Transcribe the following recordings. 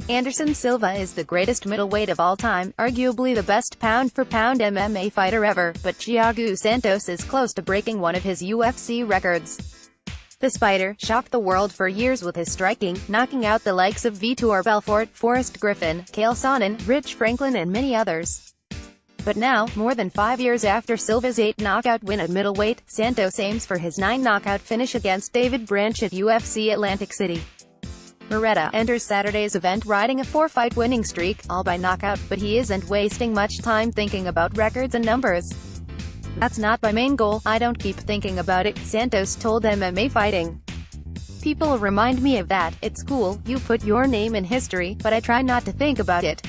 Anderson Silva is the greatest middleweight of all time, arguably the best pound-for-pound MMA fighter ever, but Thiago Santos is close to breaking one of his UFC records. The Spider shocked the world for years with his striking, knocking out the likes of Vitor Belfort, Forrest Griffin, Chael Sonnen, Rich Franklin and many others. But now, more than 5 years after Silva's 8-knockout win at middleweight, Santos aims for his 9-knockout finish against David Branch at UFC Atlantic City. Moretta enters Saturday's event riding a 4-fight winning streak, all by knockout, but he isn't wasting much time thinking about records and numbers. "That's not my main goal, I don't keep thinking about it," Santos told MMA Fighting. "People remind me of that, it's cool, you put your name in history, but I try not to think about it.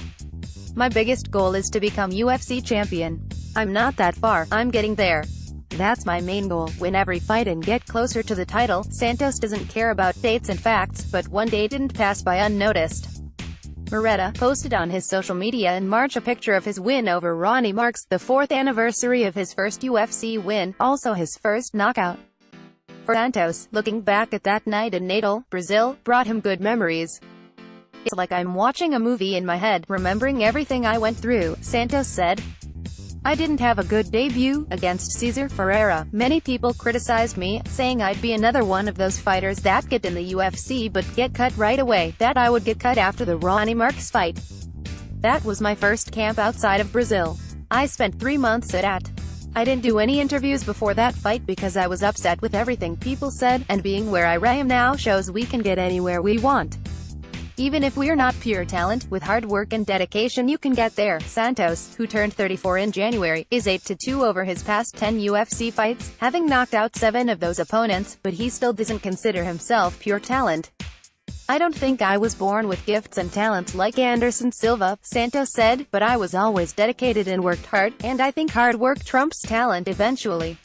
My biggest goal is to become UFC champion. I'm not that far, I'm getting there. That's my main goal, win every fight and get closer to the title." Santos doesn't care about dates and facts, but one day didn't pass by unnoticed. Moretta posted on his social media in March a picture of his win over Ronnie marks the 4th anniversary of his first UFC win, also his first knockout. For Santos, looking back at that night in Natal, Brazil, brought him good memories. "It's like I'm watching a movie in my head, remembering everything I went through," Santos said. "I didn't have a good debut against Cesar Ferreira. Many people criticized me, saying I'd be another one of those fighters that get in the UFC but get cut right away, that I would get cut after the Ronnie Marks fight. That was my first camp outside of Brazil. I spent 3 months at. I didn't do any interviews before that fight because I was upset with everything people said, and being where I am now shows we can get anywhere we want. Even if we're not pure talent, with hard work and dedication you can get there." Santos, who turned 34 in January, is 8-2 over his past 10 UFC fights, having knocked out 7 of those opponents, but he still doesn't consider himself pure talent. "I don't think I was born with gifts and talents like Anderson Silva," Santos said, "but I was always dedicated and worked hard, and I think hard work trumps talent eventually.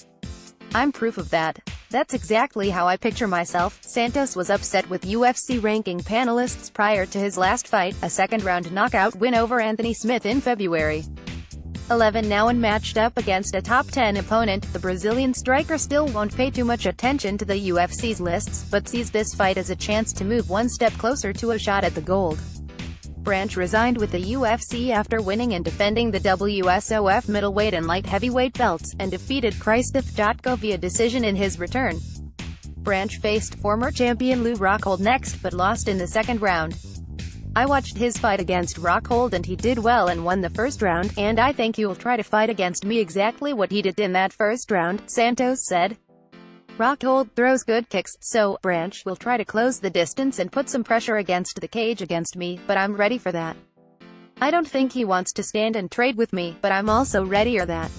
I'm proof of that. That's exactly how I picture myself." Santos was upset with UFC ranking panelists prior to his last fight, a second-round knockout win over Anthony Smith in February. 11 now and matched up against a top 10 opponent, the Brazilian striker still won't pay too much attention to the UFC's lists, but sees this fight as a chance to move one step closer to a shot at the gold. Branch resigned with the UFC after winning and defending the WSOF middleweight and light heavyweight belts, and defeated Krzysztof Jotko via decision in his return. Branch faced former champion Lew Rockhold next, but lost in the second round. "I watched his fight against Rockhold and he did well and won the first round, and I think he'll try to fight against me exactly what he did in that first round," Santos said. "Rockhold throws good kicks, so Branch will try to close the distance and put some pressure against the cage against me, but I'm ready for that. I don't think he wants to stand and trade with me, but I'm also ready for that."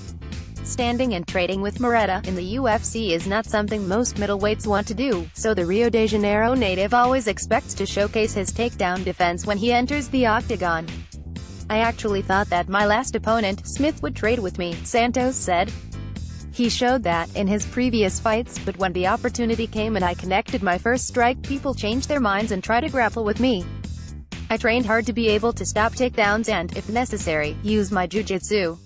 Standing and trading with Moretta in the UFC is not something most middleweights want to do, so the Rio de Janeiro native always expects to showcase his takedown defense when he enters the octagon. "I actually thought that my last opponent, Smith, would trade with me," Santos said. "He showed that in his previous fights, but when the opportunity came and I connected my first strike, people changed their minds and tried to grapple with me. I trained hard to be able to stop takedowns and, if necessary, use my jiu-jitsu.